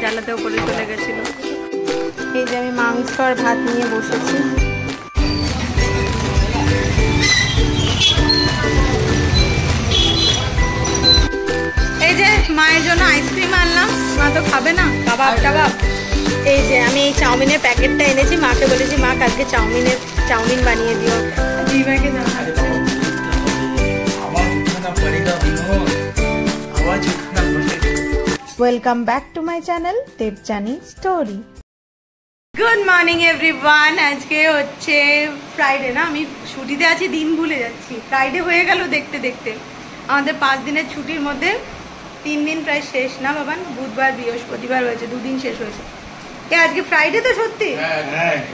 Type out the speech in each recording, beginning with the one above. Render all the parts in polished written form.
জ্বালাতে উপরে চলে গেছিল। এই যে আমি মাংস আর ভাত নিয়ে বসেছি। এই যে মায়ের জন্য আইসক্রিম আনলাম, মা তো খাবে না, কাবাব টাবাব। এই যে আমি এই চাউমিনের প্যাকেটটা এনেছি, মাকে বলেছি মা কালকে চাউমিন বানিয়ে দিও। দিবাকে জানাচ্ছি welcome back to my channel Debjani story. Good morning everyone. আজকে হচ্ছে ফ্রাইডে না, আমি ছুটিতে আছি, দিন ভুলে যাচ্ছি। ফ্রাইডে হয়ে গেল দেখতে দেখতে। আমাদের 5 দিনের ছুটির মধ্যে 3 দিন প্রায় শেষ না বাবান, বুধবার বৃহস্পতিবার হয়েছে, 2 দিন শেষ হয়েছে। আজকে ফ্রাইডে তো সত্যি,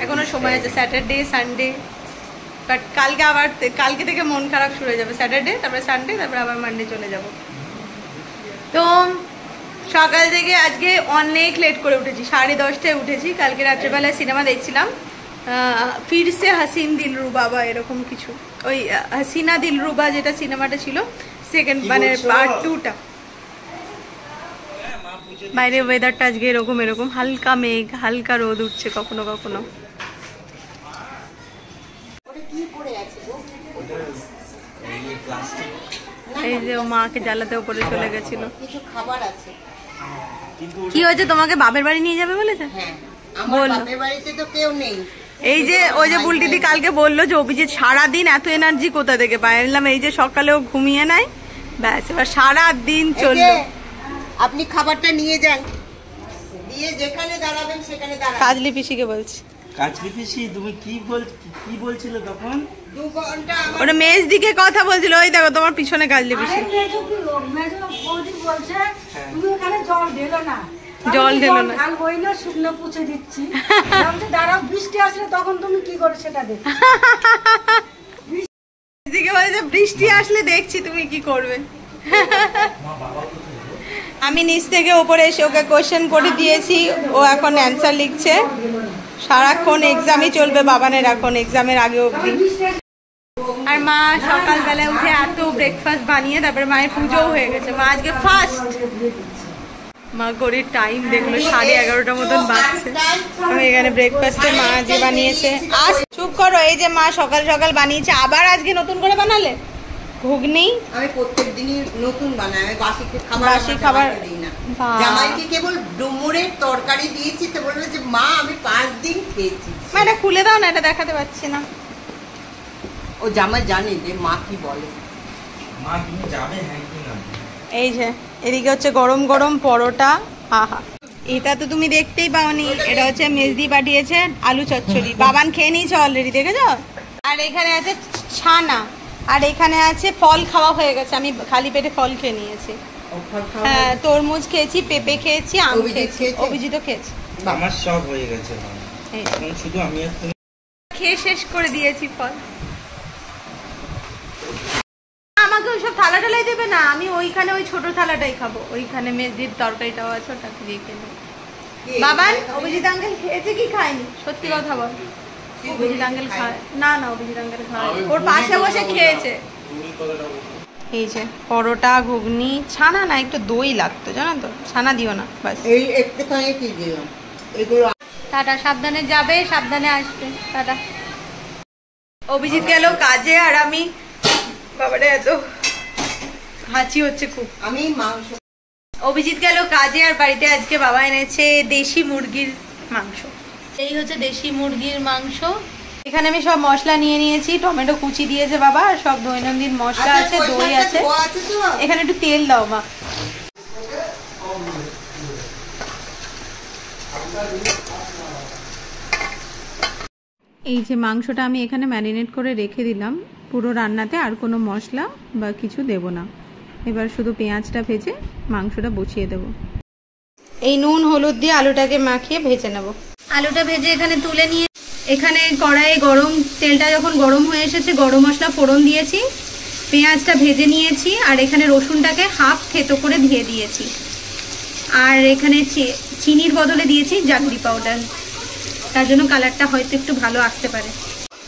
এখনো সময় আছে, স্যাটারডে সানডে। বাট কালকে থেকে মন খারাপ শুরু হয়ে যাবে। স্যাটারডে, তারপরে সানডে, তারপরে আবার মানডে চলে যাব। তো সকাল থেকে আজকে অনেক লেট করে উঠেছি, 10:30টায় উঠেছি। কালকে রাত্রেবেলায় সিনেমা দেখছিলাম, ফিরসে হাসিন দিলরুবা বা এরকম কিছু, ওই হাসিনা দিলরুবা যেটা সিনেমাটা ছিল, সেকেন্ড মানে পার্ট 2টা। বাইরে ওয়েদারটা আজকে এরকম হালকা মেঘ, হালকা রোদ উঠছে কখনো কখনো। এই যে মাকে জ্বালাতে উপরে চলে গেছিল। কিছু খাবার আছে। কি হয়েছে, তোমাকে বাপের বাড়ি নিয়ে যাবে বলেছে? এই যে ওই যে বুলটিদি কালকে বললো যে অভিজিৎ সারাদিন এত এনার্জি কোথা থেকে পায়। বললাম এই যে সকালেও ঘুমিয়ে নাই, ব্যাস এবার সারাদিন চললো। আপনি খাবারটা নিয়ে যান, দিয়ে যেখানে দাঁড়াবেন সেখানে দাঁড়াবেন। কাজলি পিসিকে বলছি। কাজলি পিসি তুমি কি বলছিল তখন? 2 ঘন্টা ওটা মেজ দিকে কথা বলছিল, ওই দেখো তোমার পিছনে কাজলি পিসি। জল ঢেলো না, শুকনো পুছে দিচ্ছি। দাঁড়াও, বৃষ্টি আসলে তখন তুমি কি করে সেটা দেখো। দিকে বলেছে বৃষ্টি আসলে দেখছি তুমি কি করবে। আমি নিচ থেকে ওপরে এসে ওকে কোয়েশ্চেন করে দিয়েছি, ও এখন অ্যান্সার লিখছে। সারাক্ষণ এক্সামই চলবে বাবানের, এখন এক্সামের আগে অবধি। আর মা সকালবেলায় উঠে এত ব্রেকফাস্ট বানিয়ে তারপরে মায়ের পুজোও হয়ে গেছে। মা আজকে ফার্স্ট। মা ঘড়ির টাইম দেখলো 11:30 মতন বাজছে। আমি এখানে ব্রেকফাস্টে মা যে বানিয়েছে, আজ চুপ করো, এই যে মা সকাল সকাল বানিয়েছে। আবার আজকে নতুন করে বানালে ঘুগনি। আমি প্রত্যেকদিনই নতুন বানাই, আমি বাসি খাবার দিই না। জামাইকে কেবল ডুমুরের তরকারি দিয়েছি, তো বললো যে মা আমি 5 দিন খেয়েছি। মা এটা খুলে দাও না, এটা দেখাতে পাচ্ছি না। ও জামাই জানে যে মা কি বলে। মা তুমি যাবে হ্যাঁ কি না? এই যে এদিকে হচ্ছে গরম গরম পরোটা। আহা, এটা তো তুমি দেখতেই পাওনি, এটা হচ্ছে মেজদি পাঠিয়েছে আলু চচ্চড়ি। বাবান খেয়ে নিয়েছে অলরেডি, দেখেছ? আর এখানে আছে ছানা, আর এখানে আছে ফল খাওয়া হয়ে গেছে। আমি খালি পেটে ফল খেয়ে নিয়েছি। হ্যাঁ, তরমুজ খেয়েছি, পেঁপে খেয়েছি, আম খেয়েছি, অভিজিৎও খেয়েছি। আমার সব হয়ে গেছে, শুধু আমি খেয়ে শেষ করে দিয়েছি ফল। আমাকে ওইসব থালা টালাই দেবে না, আমি ওইখানে ওই ছোট থালাটাই খাবো। ওইখানে মেজদির তরকারিটাও আছে, ওটাকে দিয়ে খেয়ে নেবো। বাবান, অভিজিৎ আঙ্কেল খেয়েছে কি খায়নি? সত্যি কথা বল। অভিজিৎ আঙ্কেল খায় না? অভিজিৎ আঙ্কেল খায়, ওর পাশে বসে খেয়েছে। এই যে পরোটা, ঘুগনি, ছানা না, একটু দই লাগতো জানো তো, ছানা দিও না বাস। এই একটুখানি কি দিলাম এগুলো। টাটা, সাবধানে যাবে, সাবধানে আসবে, টাটা। অভিজিৎ গেল কাজে, আর আমি বাবাটা এত হাঁচি হচ্ছে খুব। আমি মাংস। অভিজিৎ গেল কাজে, আর বাড়িতে আজকে বাবা এনেছে দেশি মুরগির মাংস। এই হচ্ছে দেশি মুরগির মাংস। এখানে আমি সব মশলা নিয়ে নিয়েছি, টমেটো কুচি দিয়েছে বাবা, আর সব দৈনন্দিন মশলা আছে, দই আছে। এখানে একটু তেল দাও মা। এই যে মাংসটা আমি এখানে ম্যারিনেট করে রেখে দিলাম পুরো রান্নাতে, আর কোনো মশলা বা কিছু দেব না। এবার শুধু পেঁয়াজটা ভেজে মাংসটা বসিয়ে দেব। এই নুন হলুদ দিয়ে আলুটাকে মাখিয়ে ভেজে নেব। আলুটা ভেজে এখানে তুলে নিয়ে, এখানে কড়াইয়ে তেলটা যখন গরম হয়ে এসেছে, গরম মশলা ফোড়ন দিয়েছি, পেঁয়াজটা ভেজে নিয়েছি, আর এখানে রসুনটাকে হাফ থেতো করে দিয়ে দিয়েছি। আর এখানে চিনির বদলে দিয়েছি জাগরি পাউডার, তার জন্য কালারটা হয়তো একটু ভালো আসতে পারে।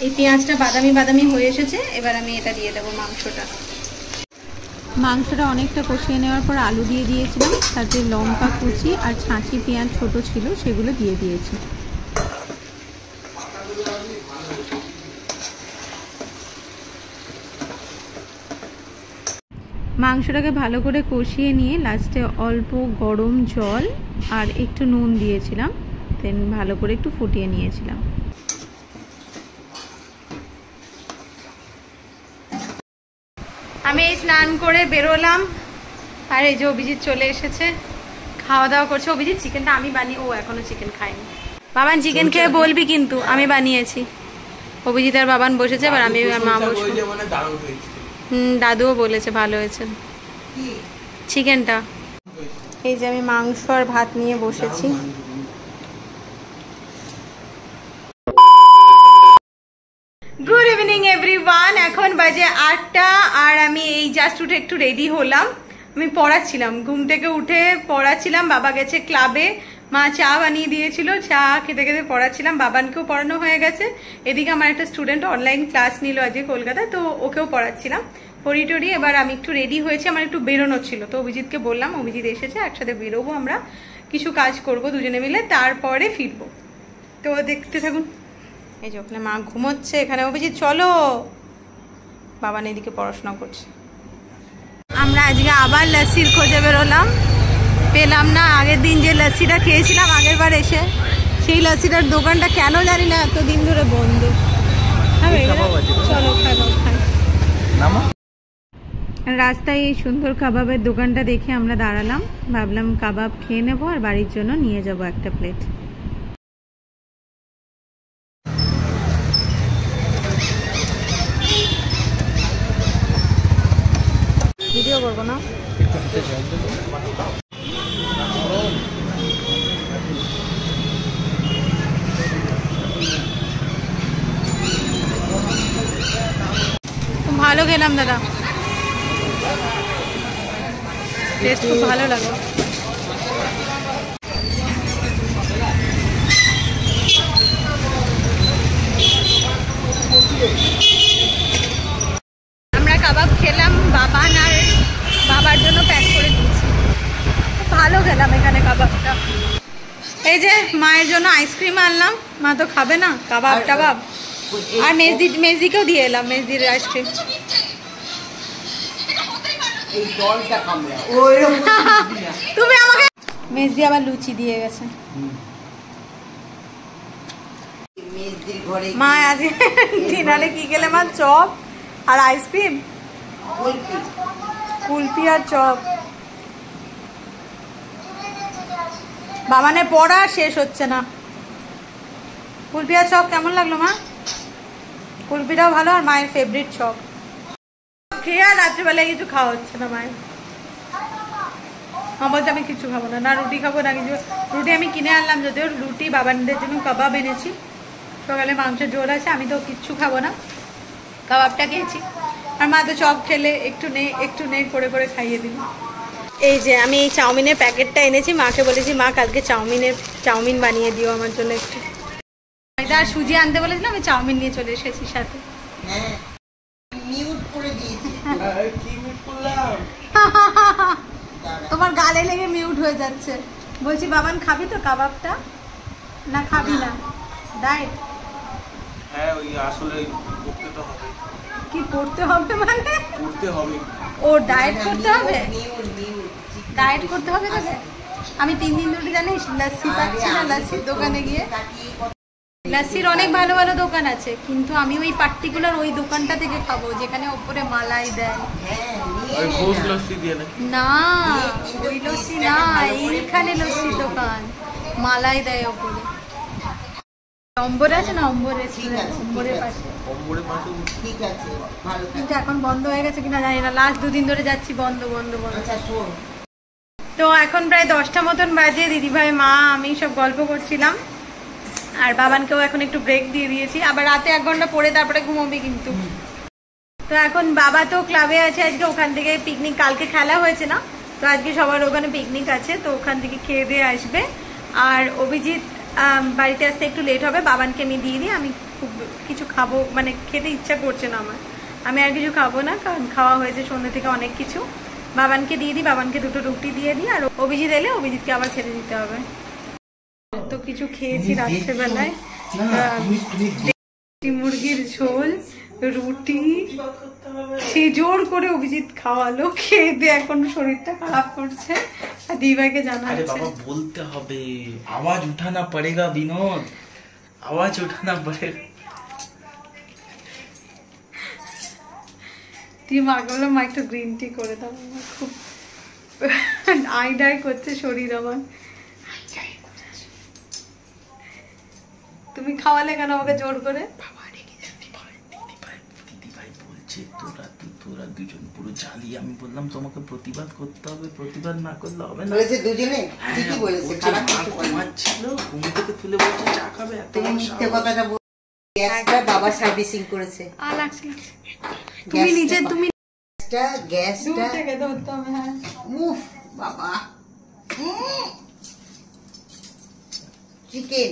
এই পেঁয়াজটা বাদামি বাদামি হয়ে এসেছে, এবার আমি এটা দিয়ে দেবো মাংসটা। মাংসটা অনেকটা কষিয়ে নেওয়ার পর আলু দিয়ে দিয়েছিলাম, তাতে লঙ্কা কুচি আর ছাঁচি পেঁয়াজ ছোট ছিল সেগুলো দিয়ে দিয়েছি। মাংসটাকে ভালো করে কষিয়ে নিয়ে লাস্টে অল্প গরম জল আর একটু নুন দিয়েছিলাম, দেন ভালো করে একটু ফুটিয়ে নিয়েছিলাম। আমি এই স্নান করে বেরোলাম, আর এই যে অভিজিৎ চলে এসেছে, খাওয়া দাওয়া করছে। অভিজিৎ চিকেনটা আমি বানিয়ে, ও এখনো চিকেন খাইনি। বাবান চিকেন খেয়ে বলবি কিন্তু আমি বানিয়েছি। অভিজিৎ আর বাবান বসেছে, এবার আমি আর মা বসবো। দাদুও বলেছে ভালো হয়েছে চিকেনটা। এই যে আমি মাংস আর ভাত নিয়ে বসেছি। গুড ইভিনিং এভরিওয়ান, এখন বাজে 8টা আর আমি এই জাস্ট উঠে একটু রেডি হলাম। আমি পড়াচ্ছিলাম, ঘুম থেকে উঠে পড়াচ্ছিলাম। বাবা গেছে ক্লাবে, মা চা বানিয়ে দিয়েছিল, চা খেতে খেতে পড়াচ্ছিলাম। বাবানকেও পড়ানো হয়ে গেছে। এদিকে আমার একটা স্টুডেন্ট অনলাইন ক্লাস নিল আজকে কলকাতায়, তো ওকেও পড়াচ্ছিলাম। পড়ি টড়ি এবার আমি একটু রেডি হয়েছি, আমার একটু বেরোনো ছিল, তো অভিজিৎকে বললাম, অভিজিৎ এসেছে, একসাথে বেরোবো, আমরা কিছু কাজ করব দুজনে মিলে, তারপরে ফিরবো। তো দেখতে থাকুন। এই যে ওখানে মা ঘুমোচ্ছে, এখানে অভিজিৎ চলো। বাবান এদিকে পড়াশোনা করছে। আমরা আজকে আবার লস্যির খোঁজে বেরোলাম, পেলাম না। আগের দিন যে লস্যিটা খেয়েছিলাম আগের বার এসে, সেই লস্যিটার দোকানটা কেন জানি না এতদিন ধরে বন্ধ। চলো খাই। রাস্তায় এই সুন্দর কাবাবের দোকানটা দেখে আমরা দাঁড়ালাম, ভাবলাম কাবাব খেয়ে নেবো আর বাড়ির জন্য নিয়ে যাব একটা প্লেট। ভিডিও করবো না। ভালো খেলাম দাদা, টেস্ট খুব ভালো লাগলো। আমরা কাবাব খেলাম, বাবান আর বাবার জন্য প্যাক করে দিয়েছি। ভালো খেলাম এখানে কাবাবটা। এই যে মায়ের জন্য আইসক্রিম আনলাম, মা তো খাবে না কাবাব টাবাব। আর মেজদিকেও দিয়ে এলাম, মেজদির আইসক্রিম। তুমি আমাকে মেজদি আবার লুচি দিয়ে গেছে। মা আজকে ডিনারে কি খেলে মা? চপ আর আইসক্রিম, কুলপি আর চপ। বাবানের পড়া শেষ হচ্ছে না। কুলপি আর চপ কেমন লাগলো মা? কুলপিটাও ভালো, আর মায়ের ফেভারিট চপ। খেয়ে আর রাত্রিবেলায় কিছু খাওয়া হচ্ছে না মায়ের। মা বলছে আমি কিছু খাবো না, না রুটি খাবো না কিছু। রুটি আমি কিনে আনলাম, যদিও রুটি বাবানদের জন্য কাবাব এনেছি। সকালে মাংসের ঝোল আছে, আমি তো কিচ্ছু খাবো না, কাবাবটা খেয়েছি। আর মা তো চপ খেলে একটু নে করে করে খাইয়ে দিল। এই যে আমি এই চাউমিনের প্যাকেটটা এনেছি, মাকে বলেছি মা কালকে চাউমিন বানিয়ে দিও আমার জন্য একটু। আর সুজি আনতে বলেছিলাম, আমি চাউমিন নিয়ে চলে এসেছি সাথে। তোমার গালে লেগে মিউট হয়ে যাচ্ছে। বলছি বাবান খাবি তো কাবাবটা, না খাবি না? ডায়েট? হ্যাঁ, ওই আসলে করতে তো হবে। কি করতে হবে মানে? করতে হবে। ও ডায়েট করতে হবে, ডায়েট করতে হবে তোকে। আমি 3 দিন ধরে জানিস লস্যি পাচ্ছি না, লস্যির দোকানে গিয়ে। লস্যির অনেক ভালো ভালো দোকান আছে, কিন্তু আমি ওই পার্টিকুলার ওই দোকানটা থেকে খাবো যেখানে ওপরে মালাই দেয়। না ওই লস্যি না, এইখানে লস্যির দোকান মালাই দেয় ওপরে। অম্বর আছে না, অম্বর রেস্টুরেন্ট, অম্বরের পাশে। কিন্তু এখন বন্ধ হয়ে গেছে কিনা জানি না, লাস্ট 2 দিন ধরে যাচ্ছি, বন্ধ। তো এখন প্রায় 10টা মতন বাজে। দিদিভাই, মা, আমি সব গল্প করছিলাম, আর বাবানকেও এখন একটু ব্রেক দিয়ে দিয়েছি। আবার রাতে 1 ঘন্টা পরে তারপরে ঘুমোবি কিন্তু। তো এখন বাবা তো ক্লাবে আছে আজকে, ওখান থেকে পিকনিক, কালকে খেলা হয়েছে না, তো আজকে সবার ওখানে পিকনিক আছে, তো ওখান থেকে খেয়ে দিয়ে আসবে। আর অভিজিৎ বাড়িতে আসতে একটু লেট হবে, বাবানকে আমি দিয়ে দিই। আমি খুব কিছু খাবো, মানে খেতে ইচ্ছা করছে না আমার, আমি আর কিছু খাবো না, কারণ খাওয়া হয়েছে সন্ধ্যে থেকে অনেক কিছু। বাবানকে দিয়ে দিই, বাবানকে 2টো রুটি দিয়ে দিই, আর অভিজিৎ এলে অভিজিৎকে আবার খেতে দিতে হবে। তো কিছু খেয়েছি রাত্রেবেলায়, মুরগির ঝোল, রুটি, সে জোর করে অভিজিৎ খাওয়ালো, খেয়ে দিয়ে এখন শরীরটা খারাপ করছে। আর দিদিভাইকে জানাচ্ছে বাবা বলতে হবে, আওয়াজ উঠানা পড়েগা বিনোদ, আওয়াজ উঠানা পড়েগা। তুই মাকে বলো মা একটু গ্রিন টি করে দাও, খুব আইডাই করছে শরীর আমার। তুমি খাওয়ালে কেন আমাকে জোর করে? তোরা দুজন পুরো জ্বালিয়ে, আমি বললাম তোমাকে প্রতিবাদ করতে হবে, প্রতিবাদ না করলে হবে না। বলেছে দুজনে ঠিকই বলেছে, খারাপ কিছু বলেনি। ছিল ঘুম থেকে তুলে বলছে চা খাবে, তুমি মিথ্যে কথাটা বল। গ্যাসটা বাবা সার্ভিসিং করেছে। আর লাগছে, তুমি নিজে তুমি গ্যাসটা থেকে ধরতে হবে। হ্যাঁ উফ বাবা, চিকেন।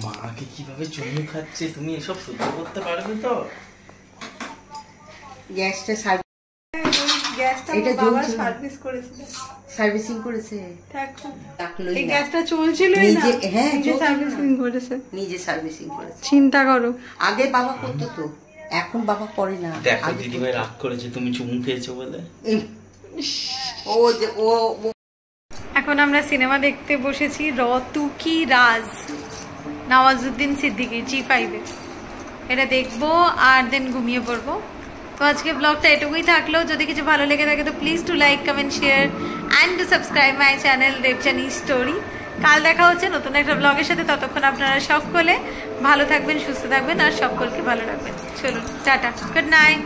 মাকে কিভাবে চুমু খাচ্ছে, তুমি এসব সহ্য করতে পারবে তো? গ্যাসটা এটা বাবা সার্ভিস করেছিল, সার্ভিসিং করেছে। এই গ্যাসটা চলছিলই না, হ্যাঁ নিজে সার্ভিসিং করেছে, নিজে সার্ভিসিং করেছে। চিন্তা করো, আগে বাবা করতো তো, এখন বাবা করে না। দেখো দিদিভাই রাগ করেছে তুমি চুমু খেয়েছো বলে। এখন আমরা সিনেমা দেখতে বসেছি, রতু কি রাজ, নওয়াজুদ্দিন সিদ্দিকী, জি5-এ। এটা দেখবো আর দেন ঘুমিয়ে পড়বো। তো আজকে ব্লগটা এটুকুই থাকলো। যদি কিছু ভালো লেগে থাকে তো please to like, comment, share and to subscribe my channel Debjani story. কাল দেখা হচ্ছে নতুন একটা ব্লগের সাথে। ততক্ষণ আপনারা সকলে ভালো থাকবেন, সুস্থ থাকবেন আর সকলকে ভালো রাখবেন। চলুন টাটা, গুড নাইট।